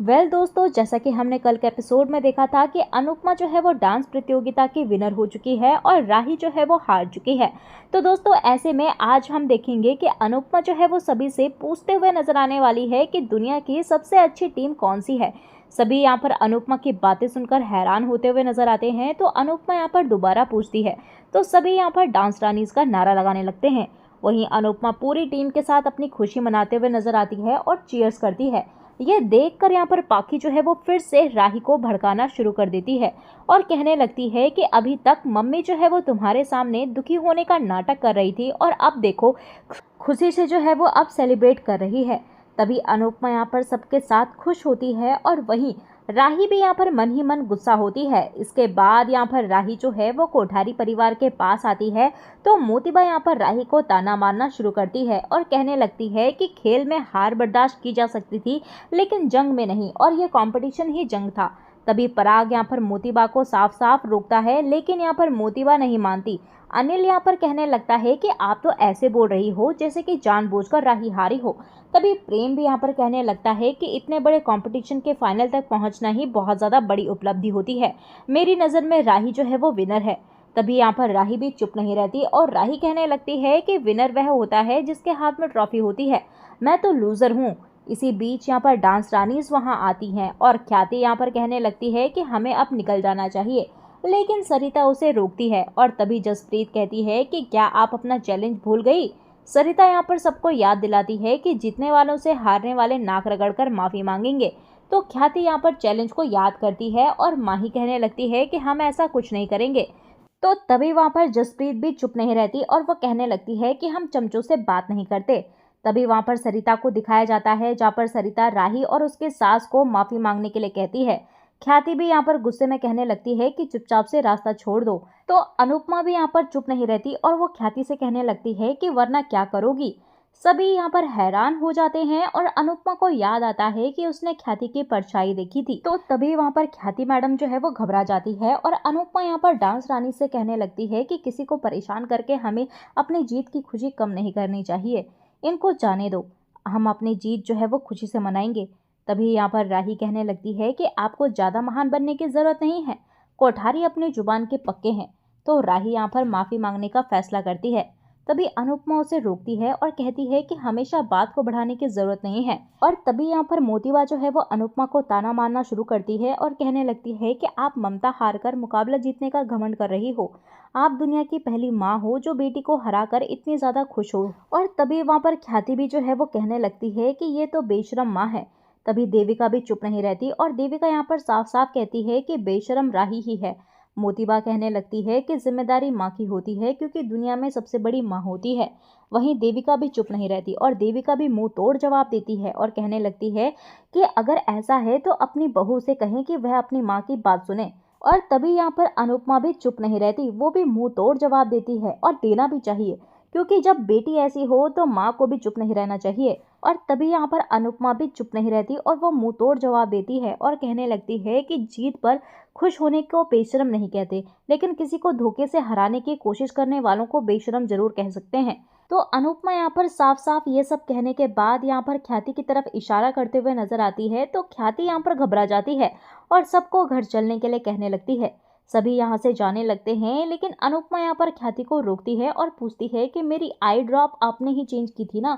दोस्तों, जैसा कि हमने कल के एपिसोड में देखा था कि अनुपमा जो है वो डांस प्रतियोगिता की विनर हो चुकी है और राही जो है वो हार चुकी है। तो दोस्तों, ऐसे में आज हम देखेंगे कि अनुपमा जो है वो सभी से पूछते हुए नजर आने वाली है कि दुनिया की सबसे अच्छी टीम कौन सी है। सभी यहाँ पर अनुपमा की बातें सुनकर हैरान होते हुए नजर आते हैं। तो अनुपमा यहाँ पर दोबारा पूछती है तो सभी यहाँ पर डांस रानीज का नारा लगाने लगते हैं। वहीं अनुपमा पूरी टीम के साथ अपनी खुशी मनाते हुए नजर आती है और चीयर्स करती है। ये देखकर यहाँ पर पाखी जो है वो फिर से राही को भड़काना शुरू कर देती है और कहने लगती है कि अभी तक मम्मी जो है वो तुम्हारे सामने दुखी होने का नाटक कर रही थी और अब देखो खुशी से जो है वो अब सेलिब्रेट कर रही है। तभी अनुपमा यहाँ पर सबके साथ खुश होती है और वहीं राही भी यहाँ पर मन ही मन गुस्सा होती है। इसके बाद यहाँ पर राही जो है वो कोठारी परिवार के पास आती है तो मोतीबा यहाँ पर राही को ताना मारना शुरू करती है और कहने लगती है कि खेल में हार बर्दाश्त की जा सकती थी लेकिन जंग में नहीं, और ये कंपटीशन ही जंग था। तभी पराग यहाँ पर मोतीबा को साफ साफ रोकता है लेकिन यहाँ पर मोतीबा नहीं मानती। अनिल यहाँ पर कहने लगता है कि आप तो ऐसे बोल रही हो जैसे कि जानबूझकर राही हारी हो। तभी प्रेम भी यहाँ पर कहने लगता है कि इतने बड़े कंपटीशन के फाइनल तक पहुंचना ही बहुत ज़्यादा बड़ी उपलब्धि होती है। मेरी नज़र में राही जो है वो विनर है। तभी यहाँ पर राही भी चुप नहीं रहती और राही कहने लगती है कि विनर वह होता है जिसके हाथ में ट्रॉफी होती है, मैं तो लूज़र हूँ। इसी बीच यहाँ पर डांस रानीज वहाँ आती हैं और ख्याति यहाँ पर कहने लगती है कि हमें अब निकल जाना चाहिए, लेकिन सरिता उसे रोकती है और तभी जसप्रीत कहती है कि क्या आप अपना चैलेंज भूल गई। सरिता यहाँ पर सबको याद दिलाती है कि जीतने वालों से हारने वाले नाक रगड़कर माफ़ी मांगेंगे। तो ख्याति यहाँ पर चैलेंज को याद करती है और माही कहने लगती है कि हम ऐसा कुछ नहीं करेंगे। तो तभी वहाँ पर जसप्रीत भी चुप नहीं रहती और वो कहने लगती है कि हम चमचों से बात नहीं करते। तभी वहाँ पर सरिता को दिखाया जाता है जहाँ पर सरिता राही और उसके सास को माफ़ी मांगने के लिए कहती है। ख्याति भी यहाँ पर गुस्से में कहने लगती है कि चुपचाप से रास्ता छोड़ दो। तो अनुपमा भी यहाँ पर चुप नहीं रहती और वो ख्याति से कहने लगती है कि वरना क्या करोगी। सभी यहाँ पर हैरान हो जाते हैं और अनुपमा को याद आता है कि उसने ख्याति की परछाई देखी थी। तो तभी वहाँ पर ख्याति मैडम जो है वो घबरा जाती है और अनुपमा यहाँ पर डांस रानी से कहने लगती है कि किसी को परेशान करके हमें अपनी जीत की खुशी कम नहीं करनी चाहिए, इनको जाने दो, हम अपनी जीत जो है वो खुशी से मनाएंगे। तभी यहाँ पर राही कहने लगती है कि आपको ज़्यादा महान बनने की ज़रूरत नहीं है, कोठारी अपनी जुबान के पक्के हैं। तो राही यहाँ पर माफ़ी मांगने का फैसला करती है। तभी अनुपमा उसे रोकती है और कहती है कि हमेशा बात को बढ़ाने की ज़रूरत नहीं है। और तभी यहाँ पर मोतीबा जो है वो अनुपमा को ताना मारना शुरू करती है और कहने लगती है कि आप ममता हार कर मुकाबला जीतने का घमंड कर रही हो, आप दुनिया की पहली माँ हो जो बेटी को हरा कर इतनी ज़्यादा खुश हो। और तभी वहाँ पर ख्याति भी जो है वो कहने लगती है कि ये तो बेशरम माँ है। तभी देविका भी चुप नहीं रहती और देविका यहाँ पर साफ साफ कहती है कि बेशरम राही ही है। मोतीबा कहने लगती है कि जिम्मेदारी माँ की होती है क्योंकि दुनिया में सबसे बड़ी माँ होती है। वहीं देविका भी चुप नहीं रहती और देविका भी मुंह तोड़ जवाब देती है और कहने लगती है कि अगर ऐसा है तो अपनी बहू से कहें कि वह अपनी माँ की बात सुने। और तभी यहाँ पर अनुपमा भी चुप नहीं रहती, वो भी मुंह तोड़ जवाब देती है और देना भी चाहिए क्योंकि जब बेटी ऐसी हो तो माँ को भी चुप नहीं रहना चाहिए। और तभी यहाँ पर अनुपमा भी चुप नहीं रहती और वो मुंह तोड़ जवाब देती है और कहने लगती है कि जीत पर खुश होने को बेशरम नहीं कहते, लेकिन किसी को धोखे से हराने की कोशिश करने वालों को बेशरम जरूर कह सकते हैं। तो अनुपमा यहाँ पर साफ साफ ये सब कहने के बाद यहाँ पर ख्याति की तरफ इशारा करते हुए नजर आती है। तो ख्याति यहाँ पर घबरा जाती है और सबको घर चलने के लिए कहने लगती है। सभी यहाँ से जाने लगते हैं लेकिन अनुपमा यहाँ पर ख्याति को रोकती है और पूछती है कि मेरी आई ड्रॉप आपने ही चेंज की थी ना।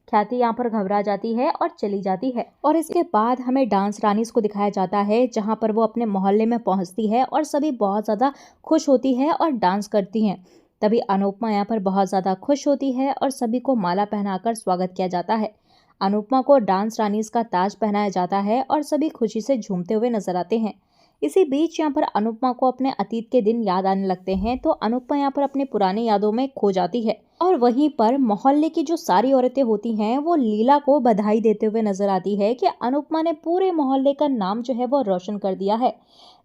ख्याति यहाँ पर घबरा जाती है और चली जाती है। और इसके बाद हमें डांस रानीज को दिखाया जाता है जहाँ पर वो अपने मोहल्ले में पहुँचती है और सभी बहुत ज़्यादा खुश होती है और डांस करती हैं। तभी अनुपमा यहाँ पर बहुत ज़्यादा खुश होती है और सभी को माला पहनाकर स्वागत किया जाता है। अनुपमा को डांस रानीज का ताज पहनाया जाता है और सभी खुशी से झूमते हुए नजर आते हैं। इसी बीच यहाँ पर अनुपमा को अपने अतीत के दिन याद आने लगते हैं तो अनुपमा यहाँ पर अपनी पुरानी यादों में खो जाती है। और वहीं पर मोहल्ले की जो सारी औरतें होती हैं वो लीला को बधाई देते हुए नजर आती है कि अनुपमा ने पूरे मोहल्ले का नाम जो है वो रोशन कर दिया है।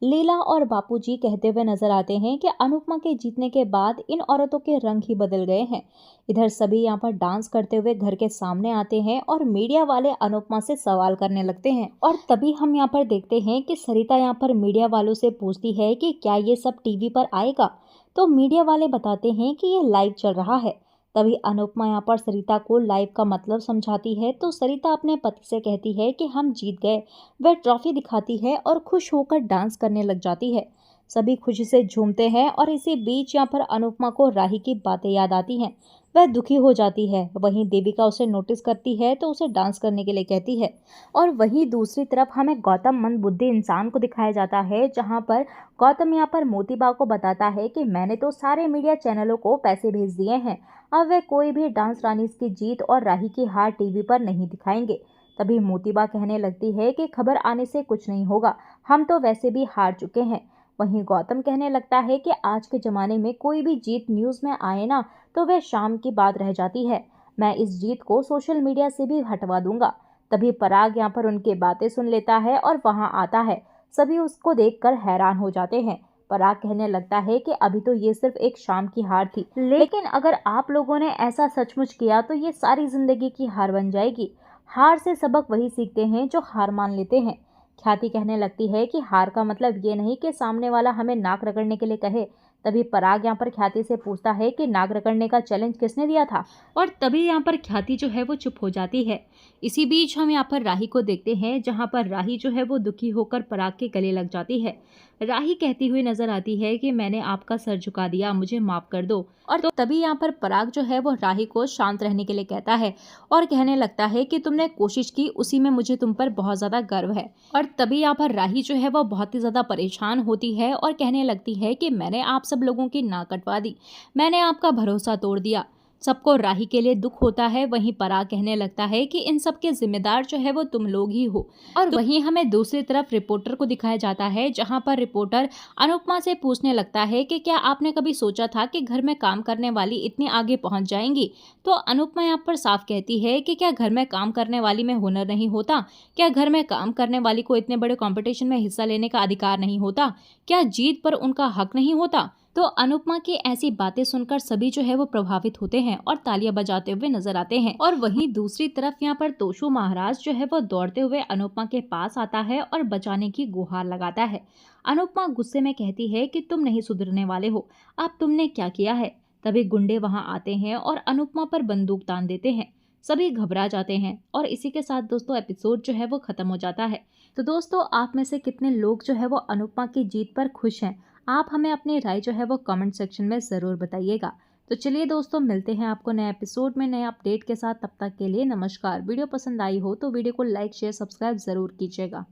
लीला और बापूजी कहते हुए नजर आते हैं कि अनुपमा के जीतने के बाद इन औरतों के रंग ही बदल गए हैं। इधर सभी यहाँ पर डांस करते हुए घर के सामने आते हैं और मीडिया वाले अनुपमा से सवाल करने लगते हैं। और तभी हम यहाँ पर देखते हैं कि सरिता यहाँ पर मीडिया वालों से पूछती है कि क्या ये सब टीवी पर आएगा। तो मीडिया वाले बताते हैं कि ये लाइव चल रहा है। तभी अनुपमा यहाँ पर सरिता को लाइव का मतलब समझाती है तो सरिता अपने पति से कहती है कि हम जीत गए। वह ट्रॉफी दिखाती है और खुश होकर डांस करने लग जाती है। सभी खुशी से झूमते हैं और इसी बीच यहाँ पर अनुपमा को राही की बातें याद आती हैं। वह दुखी हो जाती है। वहीं देविका उसे नोटिस करती है तो उसे डांस करने के लिए कहती है। और वहीं दूसरी तरफ हमें गौतम मंदबुद्धि इंसान को दिखाया जाता है, जहां पर गौतम यहाँ पर मोतीबा को बताता है कि मैंने तो सारे मीडिया चैनलों को पैसे भेज दिए हैं, अब वे कोई भी डांस रानी की जीत और राही की हार टीवी पर नहीं दिखाएंगे। तभी मोतीबा कहने लगती है कि खबर आने से कुछ नहीं होगा, हम तो वैसे भी हार चुके हैं। वहीं गौतम कहने लगता है कि आज के ज़माने में कोई भी जीत न्यूज़ में आए ना तो वह शाम की बात रह जाती है। मैं इस जीत को सोशल मीडिया से भी हटवा दूंगा। तभी पराग यहाँ पर उनकी बातें सुन लेता है और वहाँ आता है। सभी उसको देखकर हैरान हो जाते हैं। पराग कहने लगता है कि अभी तो ये सिर्फ एक शाम की हार थी, लेकिन अगर आप लोगों ने ऐसा सचमुच किया तो ये सारी जिंदगी की हार बन जाएगी। हार से सबक वही सीखते हैं जो हार मान लेते हैं। ख्याति कहने लगती है कि हार का मतलब ये नहीं कि सामने वाला हमें नाक रगड़ने के लिए कहे। तभी पराग यहाँ पर ख्याति से पूछता है कि नाक रगड़ने का चैलेंज किसने दिया था, और तभी यहाँ पर ख्याति जो है वो चुप हो जाती है। इसी बीच हम यहाँ पर राही को देखते हैं, जहाँ पर राही जो है वो दुखी होकर पराग के गले लग जाती है। राही कहती हुई नजर आती है कि मैंने आपका सर झुका दिया, मुझे माफ कर दो। और तो तभी यहाँ पर पराग जो है वो राही को शांत रहने के लिए कहता है और कहने लगता है कि तुमने कोशिश की, उसी में मुझे तुम पर बहुत ज्यादा गर्व है। और तभी यहाँ पर राही जो है वो बहुत ही ज्यादा परेशान होती है और कहने लगती है कि मैंने आप सब लोगों की नाक कटवा दी, मैंने आपका भरोसा तोड़ दिया। सबको राही के लिए दुख होता है। वहीं पराग कहने लगता है कि इन सब के जिम्मेदार जो है वो तुम लोग ही हो। और वहीं हमें दूसरी तरफ रिपोर्टर को दिखाया जाता है, जहां पर रिपोर्टर अनुपमा से पूछने लगता है कि क्या आपने कभी सोचा था कि घर में काम करने वाली इतनी आगे पहुंच जाएंगी। तो अनुपमा यहाँ पर साफ कहती है कि क्या घर में काम करने वाली में हुनर नहीं होता, क्या घर में काम करने वाली को इतने बड़े कॉम्पिटिशन में हिस्सा लेने का अधिकार नहीं होता, क्या जीत पर उनका हक नहीं होता। तो अनुपमा की ऐसी बातें सुनकर सभी जो है वो प्रभावित होते हैं और तालियां बजाते हुए नजर आते हैं। और वहीं दूसरी तरफ यहाँ पर तोशु महाराज जो है वो दौड़ते हुए अनुपमा के पास आता है और बचाने की गुहार लगाता है। अनुपमा गुस्से में कहती है कि तुम नहीं सुधरने वाले हो, अब तुमने क्या किया है। तभी गुंडे वहां आते हैं और अनुपमा पर बंदूक तान देते हैं। सभी घबरा जाते हैं और इसी के साथ दोस्तों एपिसोड जो है वो खत्म हो जाता है। तो दोस्तों आप में से कितने लोग जो है वो अनुपमा की जीत पर खुश हैं, आप हमें अपनी राय जो है वो कमेंट सेक्शन में ज़रूर बताइएगा। तो चलिए दोस्तों, मिलते हैं आपको नए एपिसोड में नए अपडेट के साथ। तब तक के लिए नमस्कार। वीडियो पसंद आई हो तो वीडियो को लाइक शेयर सब्सक्राइब ज़रूर कीजिएगा।